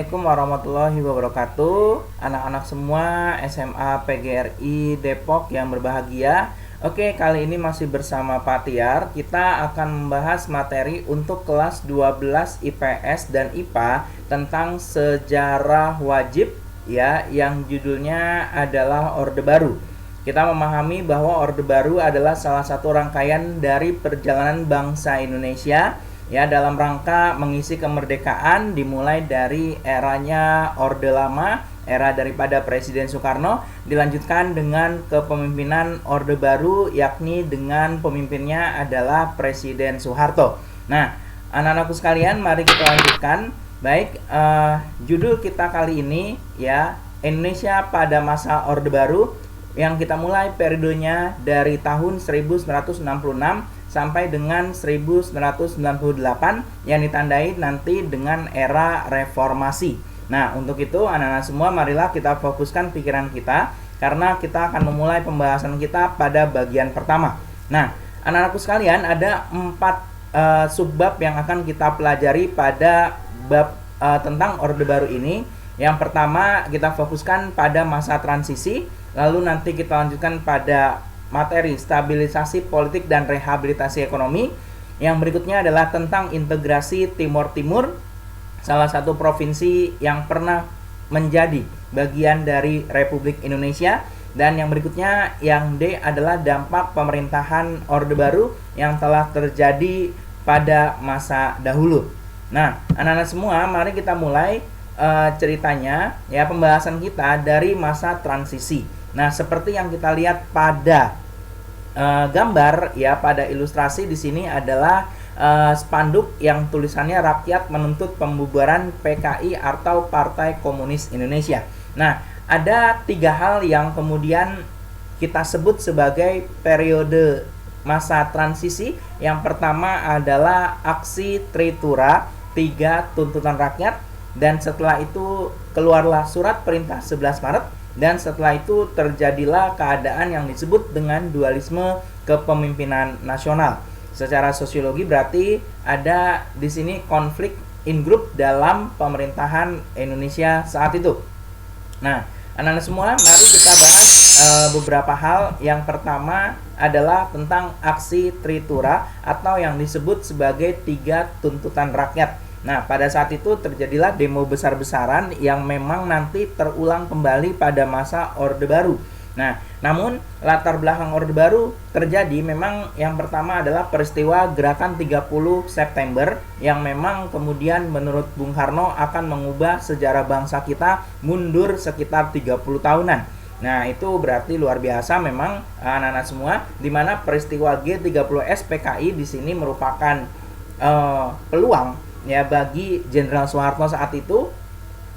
Assalamualaikum warahmatullahi wabarakatuh. Anak-anak semua SMA PGRI Depok yang berbahagia. Oke, kali ini masih bersama Pak Tiar. Kita akan membahas materi untuk kelas 12 IPS dan IPA tentang sejarah wajib ya, yang judulnya adalah Orde Baru. Kita memahami bahwa Orde Baru adalah salah satu rangkaian dari perjalanan bangsa Indonesia ya, dalam rangka mengisi kemerdekaan, dimulai dari eranya Orde Lama, era daripada Presiden Soekarno, dilanjutkan dengan kepemimpinan Orde Baru, yakni dengan pemimpinnya adalah Presiden Soeharto. Nah, anak-anakku sekalian, mari kita lanjutkan. Baik, judul kita kali ini ya, Indonesia pada masa Orde Baru, yang kita mulai periodenya dari tahun 1966 sampai dengan 1998 yang ditandai nanti dengan era reformasi. Nah, untuk itu anak-anak semua, marilah kita fokuskan pikiran kita, karena kita akan memulai pembahasan kita pada bagian pertama. Nah, anak-anakku sekalian, ada 4 subbab yang akan kita pelajari pada bab tentang Orde Baru ini. Yang pertama, kita fokuskan pada masa transisi, lalu nanti kita lanjutkan pada materi stabilisasi politik dan rehabilitasi ekonomi. Yang berikutnya adalah tentang integrasi Timur Timur, salah satu provinsi yang pernah menjadi bagian dari Republik Indonesia. Dan yang berikutnya, yang D, adalah dampak pemerintahan Orde Baru yang telah terjadi pada masa dahulu. Nah, anak-anak semua, mari kita mulai ceritanya ya, pembahasan kita dari masa transisi. Nah, seperti yang kita lihat pada gambar ya, pada ilustrasi di sini adalah spanduk yang tulisannya rakyat menuntut pembubaran PKI atau Partai Komunis Indonesia. Nah, ada 3 hal yang kemudian kita sebut sebagai periode masa transisi. Yang pertama adalah aksi Tritura 3 tuntutan rakyat, dan setelah itu keluarlah surat perintah 11 Maret. Dan setelah itu terjadilah keadaan yang disebut dengan dualisme kepemimpinan nasional. Secara sosiologi berarti ada di sini konflik in group dalam pemerintahan Indonesia saat itu. Nah, anak-anak semua, mari kita bahas beberapa hal. Yang pertama adalah tentang aksi Tritura atau yang disebut sebagai 3 tuntutan rakyat. Nah, pada saat itu terjadilah demo besar-besaran yang memang nanti terulang kembali pada masa Orde Baru. Nah, namun latar belakang Orde Baru terjadi memang yang pertama adalah peristiwa gerakan 30 September yang memang kemudian menurut Bung Karno akan mengubah sejarah bangsa kita mundur sekitar 30 tahunan. Nah, itu berarti luar biasa memang anak-anak semua, di mana peristiwa G30S PKI di sini merupakan peluang ya bagi Jenderal Soeharto saat itu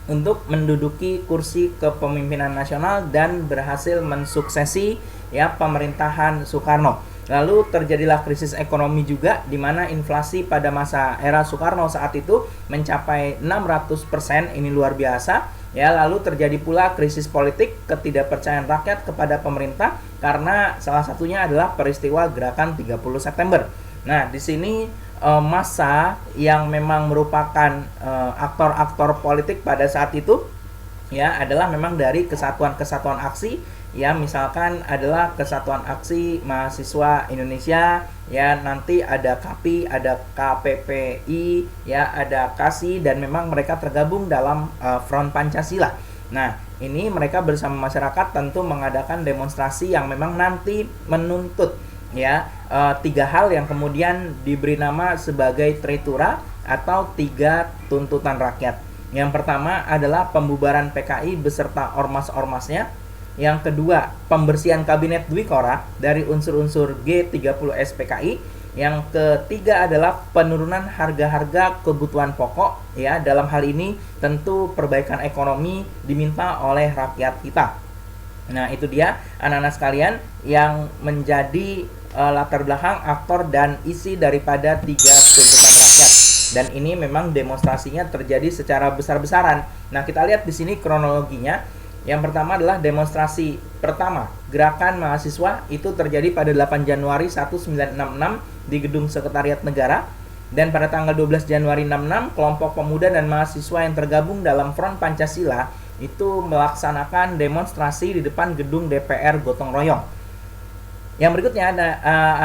untuk menduduki kursi kepemimpinan nasional dan berhasil mensuksesi ya pemerintahan Soekarno. Lalu terjadilah krisis ekonomi juga, di mana inflasi pada masa era Soekarno saat itu mencapai 600%, ini luar biasa ya. Lalu terjadi pula krisis politik, ketidakpercayaan rakyat kepada pemerintah karena salah satunya adalah peristiwa gerakan 30 September. Nah, di sini massa yang memang merupakan aktor-aktor politik pada saat itu ya adalah memang dari kesatuan-kesatuan aksi ya, misalkan adalah Kesatuan Aksi Mahasiswa Indonesia ya, nanti ada KAPI, ada KPPI ya, ada KASI, dan memang mereka tergabung dalam Front Pancasila. Nah, ini mereka bersama masyarakat tentu mengadakan demonstrasi yang memang nanti menuntut ya 3 hal yang kemudian diberi nama sebagai Tritura atau 3 tuntutan rakyat. Yang pertama adalah pembubaran PKI beserta ormas-ormasnya. Yang kedua, pembersihan kabinet Dwikora dari unsur-unsur G30S PKI. Yang ketiga adalah penurunan harga-harga kebutuhan pokok ya, dalam hal ini tentu perbaikan ekonomi diminta oleh rakyat kita. Nah, itu dia anak-anak sekalian yang menjadi latar belakang, aktor, dan isi daripada 3 tuntutan rakyat. Dan ini memang demonstrasinya terjadi secara besar-besaran. Nah, kita lihat di sini kronologinya. Yang pertama adalah demonstrasi pertama, gerakan mahasiswa, itu terjadi pada 8 Januari 1966 di Gedung Sekretariat Negara. Dan pada tanggal 12 Januari 66, kelompok pemuda dan mahasiswa yang tergabung dalam Front Pancasila itu melaksanakan demonstrasi di depan gedung DPR gotong royong. Yang berikutnya ada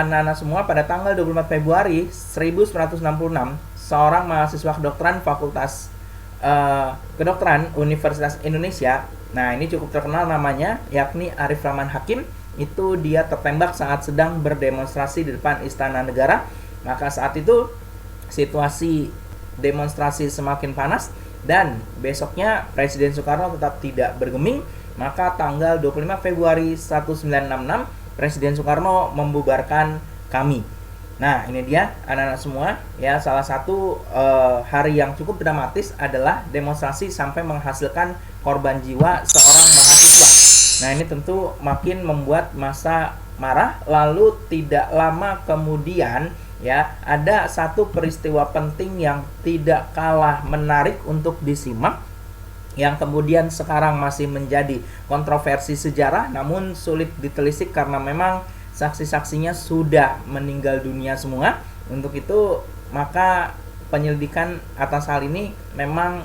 anak-anak semua, pada tanggal 24 Februari 1966, seorang mahasiswa kedokteran Fakultas Kedokteran Universitas Indonesia, nah ini cukup terkenal namanya, yakni Arif Rahman Hakim, itu dia tertembak saat sedang berdemonstrasi di depan Istana Negara. Maka saat itu situasi demonstrasi semakin panas dan besoknya Presiden Soekarno tetap tidak bergeming. Maka tanggal 25 Februari 1966 Presiden Soekarno membubarkan KAMI. Nah, ini dia anak-anak semua ya, salah satu hari yang cukup dramatis adalah demonstrasi sampai menghasilkan korban jiwa seorang mahasiswa. Nah, ini tentu makin membuat massa marah. Lalu tidak lama kemudian ya, ada satu peristiwa penting yang tidak kalah menarik untuk disimak, yang kemudian sekarang masih menjadi kontroversi sejarah, namun sulit ditelisik karena memang saksi-saksinya sudah meninggal dunia semua. Untuk itu maka penyelidikan atas hal ini memang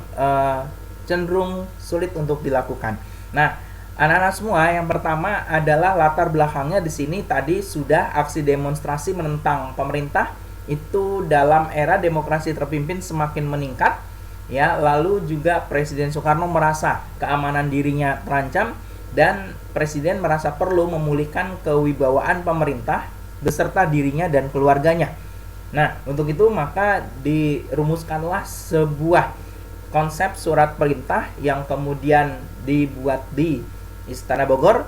cenderung sulit untuk dilakukan. Nah, anak-anak semua, yang pertama adalah latar belakangnya di sini tadi sudah aksi demonstrasi menentang pemerintah itu dalam era demokrasi terpimpin semakin meningkat ya. Lalu juga Presiden Soekarno merasa keamanan dirinya terancam dan Presiden merasa perlu memulihkan kewibawaan pemerintah beserta dirinya dan keluarganya. Nah, untuk itu maka dirumuskanlah sebuah konsep surat perintah yang kemudian dibuat di Istana Bogor,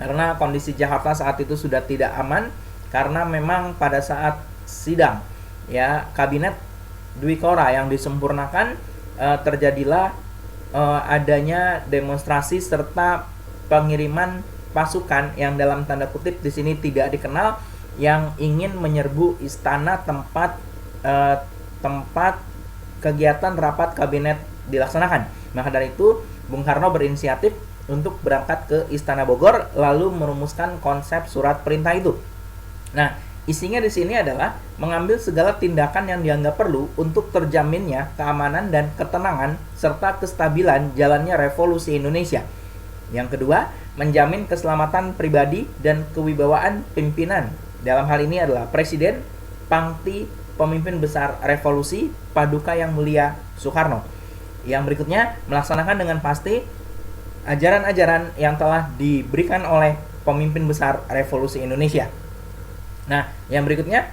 karena kondisi Jakarta saat itu sudah tidak aman, karena memang pada saat sidang ya kabinet Dwi Kora yang disempurnakan, terjadilah adanya demonstrasi serta pengiriman pasukan yang dalam tanda kutip di sini tidak dikenal, yang ingin menyerbu istana tempat kegiatan rapat kabinet dilaksanakan. Maka dari itu Bung Karno berinisiatif untuk berangkat ke Istana Bogor lalu merumuskan konsep surat perintah itu. Nah, isinya di sini adalah mengambil segala tindakan yang dianggap perlu untuk terjaminnya keamanan dan ketenangan serta kestabilan jalannya revolusi Indonesia. Yang kedua, menjamin keselamatan pribadi dan kewibawaan pimpinan. Dalam hal ini adalah Presiden, Pangti, pemimpin besar revolusi, Paduka Yang Mulia Soekarno. Yang berikutnya, melaksanakan dengan pasti ajaran-ajaran yang telah diberikan oleh pemimpin besar revolusi Indonesia. Nah, yang berikutnya,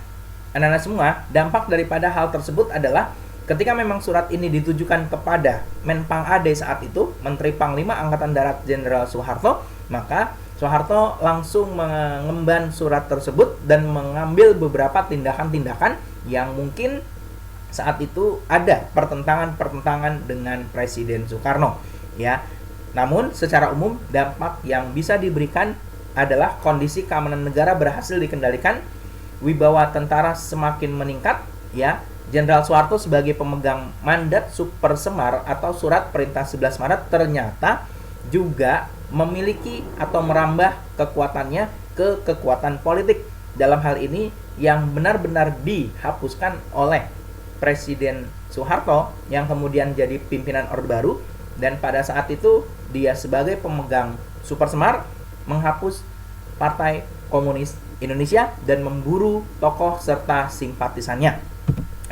anak-anak semua, dampak daripada hal tersebut adalah ketika memang surat ini ditujukan kepada Menpang AD saat itu, Menteri Panglima Angkatan Darat Jenderal Soeharto, maka Soeharto langsung mengemban surat tersebut dan mengambil beberapa tindakan-tindakan yang mungkin saat itu ada pertentangan-pertentangan dengan Presiden Soekarno ya. Namun secara umum dampak yang bisa diberikan adalah kondisi keamanan negara berhasil dikendalikan, wibawa tentara semakin meningkat ya. Jenderal Soeharto sebagai pemegang mandat Super Semar atau surat perintah 11 Maret ternyata juga memiliki atau merambah kekuatannya ke kekuatan politik. Dalam hal ini yang benar-benar dihapuskan oleh Presiden Soeharto yang kemudian jadi pimpinan Orde Baru, dan pada saat itu dia sebagai pemegang Super Semar menghapus Partai Komunis Indonesia dan memburu tokoh serta simpatisannya.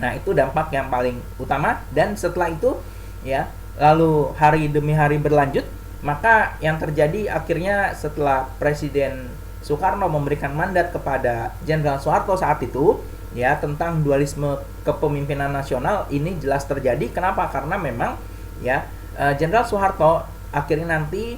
Nah, itu dampak yang paling utama. Dan setelah itu ya, lalu hari demi hari berlanjut, maka yang terjadi akhirnya setelah Presiden Soekarno memberikan mandat kepada Jenderal Soeharto saat itu ya tentang dualisme kepemimpinan nasional, ini jelas terjadi. Kenapa? Karena memang ya Jenderal Soeharto akhirnya nanti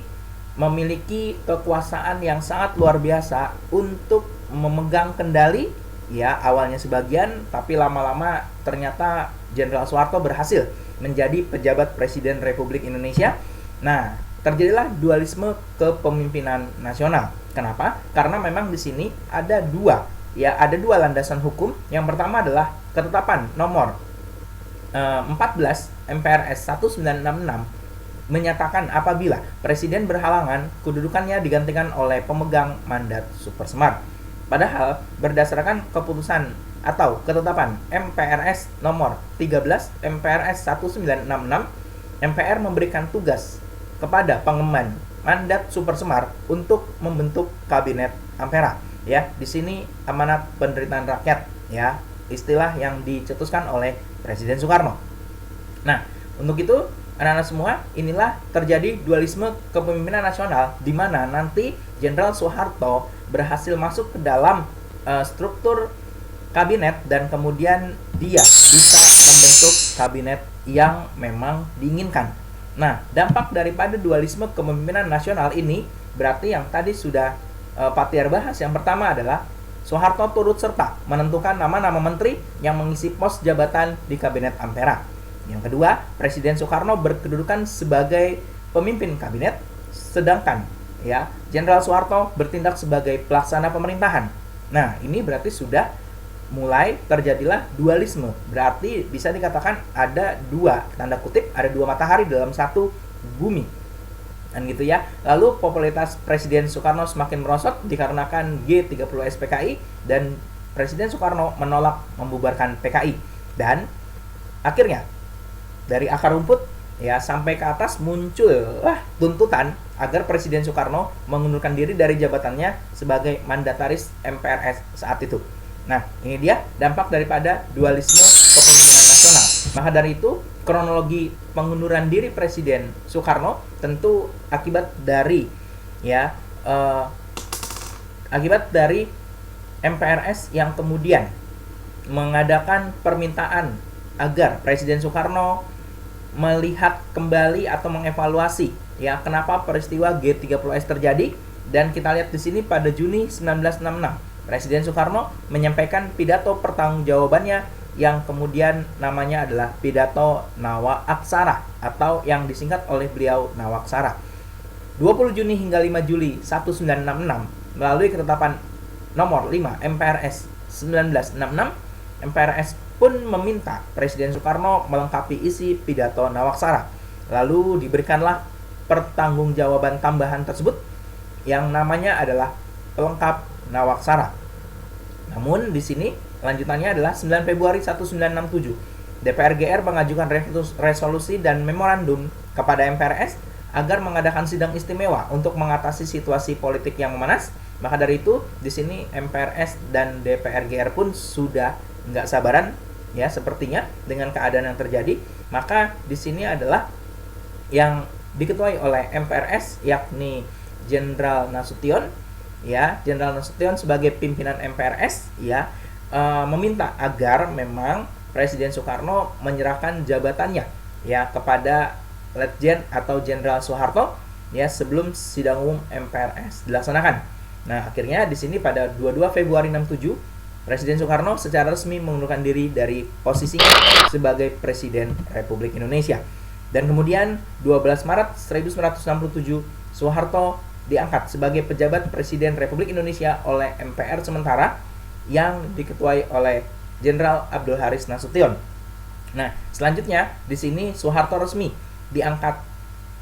memiliki kekuasaan yang sangat luar biasa untuk memegang kendali ya, awalnya sebagian, tapi lama-lama ternyata Jenderal Soeharto berhasil menjadi pejabat Presiden Republik Indonesia. Nah, terjadilah dualisme kepemimpinan nasional. Kenapa? Karena memang di sini ada dua landasan hukum. Yang pertama adalah ketetapan nomor 14 MPRS 1966 menyatakan apabila Presiden berhalangan, kedudukannya digantikan oleh pemegang mandat Super Semar. Padahal berdasarkan keputusan atau ketetapan MPRS nomor 13 MPRS 1966, MPR memberikan tugas kepada pengemban mandat Super Semar untuk membentuk kabinet Ampera. Ya, di sini amanat penderitaan rakyat, ya, istilah yang dicetuskan oleh Presiden Soekarno. Nah, untuk itu anak-anak semua, inilah terjadi dualisme kepemimpinan nasional di mana nanti Jenderal Soeharto berhasil masuk ke dalam struktur kabinet dan kemudian dia bisa membentuk kabinet yang memang diinginkan. Nah, dampak daripada dualisme kepemimpinan nasional ini berarti yang tadi sudah Pak Tiar bahas, yang pertama adalah Soeharto turut serta menentukan nama-nama menteri yang mengisi pos jabatan di kabinet Ampera. Yang kedua, Presiden Soekarno berkedudukan sebagai pemimpin kabinet, sedangkan ya Jenderal Soeharto bertindak sebagai pelaksana pemerintahan. Nah, ini berarti sudah mulai terjadilah dualisme. Berarti bisa dikatakan ada dua, tanda kutip, ada dua matahari dalam satu bumi. Dan gitu ya. Lalu popularitas Presiden Soekarno semakin merosot dikarenakan G30 SPKI dan Presiden Soekarno menolak membubarkan PKI. Dan akhirnya dari akar rumput ya sampai ke atas muncullah tuntutan agar Presiden Soekarno mengundurkan diri dari jabatannya sebagai mandataris MPRS saat itu. Nah, ini dia dampak daripada dualisme kepemimpinan nasional. Maka dari itu, kronologi pengunduran diri Presiden Soekarno tentu akibat dari MPRS yang kemudian mengadakan permintaan agar Presiden Soekarno melihat kembali atau mengevaluasi ya kenapa peristiwa G30S terjadi. Dan kita lihat di sini pada Juni 1966 Presiden Soekarno menyampaikan pidato pertanggungjawabannya yang kemudian namanya adalah pidato Nawaksara atau yang disingkat oleh beliau Nawaksara. 20 Juni hingga 5 Juli 1966 melalui ketetapan nomor 5 MPRS 1966, MPRS pun meminta Presiden Soekarno melengkapi isi pidato Nawaksara. Lalu diberikanlah pertanggungjawaban tambahan tersebut yang namanya adalah pelengkap Nawaksara. Namun di sini lanjutannya adalah 9 Februari 1967. DPR GR mengajukan resolusi dan memorandum kepada MPRS agar mengadakan sidang istimewa untuk mengatasi situasi politik yang memanas. Maka dari itu di sini MPRS dan DPR GR pun sudah nggak sabaran ya sepertinya dengan keadaan yang terjadi. Maka di sini adalah yang diketuai oleh MPRS yakni Jenderal Nasution ya, Jenderal Nasution sebagai pimpinan MPRS ya meminta agar memang Presiden Soekarno menyerahkan jabatannya ya kepada Letjen atau Jenderal Soeharto ya sebelum sidang umum MPRS dilaksanakan. Nah, akhirnya di sini pada 22 Februari 67 Presiden Soekarno secara resmi mengundurkan diri dari posisinya sebagai Presiden Republik Indonesia. Dan kemudian 12 Maret 1967 Soeharto diangkat sebagai pejabat Presiden Republik Indonesia oleh MPR sementara yang diketuai oleh Jenderal Abdul Haris Nasution. Nah, selanjutnya di sini Soeharto resmi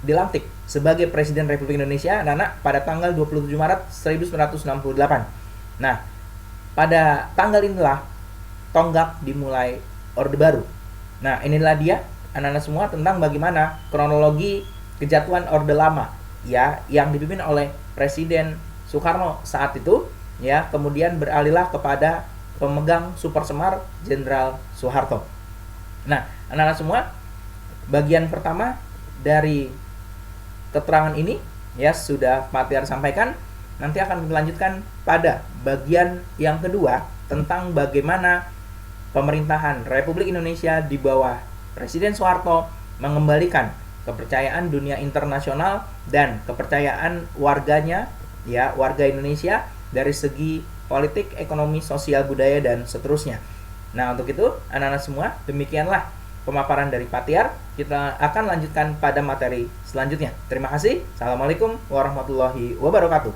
dilantik sebagai Presiden Republik Indonesia pada tanggal 27 Maret 1968. Nah, pada tanggal inilah tonggak dimulai Orde Baru. Nah, inilah dia anak-anak semua tentang bagaimana kronologi kejatuhan Orde Lama ya yang dipimpin oleh Presiden Soekarno saat itu ya, kemudian beralihlah kepada pemegang Super Semar Jenderal Soeharto. Nah, anak-anak semua, bagian pertama dari keterangan ini ya sudah Pak Tiar sampaikan. Nanti akan dilanjutkan pada bagian yang kedua tentang bagaimana pemerintahan Republik Indonesia di bawah Presiden Soeharto mengembalikan kepercayaan dunia internasional dan kepercayaan warganya ya, warga Indonesia dari segi politik, ekonomi, sosial, budaya dan seterusnya. Nah, untuk itu anak-anak semua, demikianlah pemaparan dari Pak Tiar. Kita akan lanjutkan pada materi selanjutnya. Terima kasih. Assalamualaikum warahmatullahi wabarakatuh.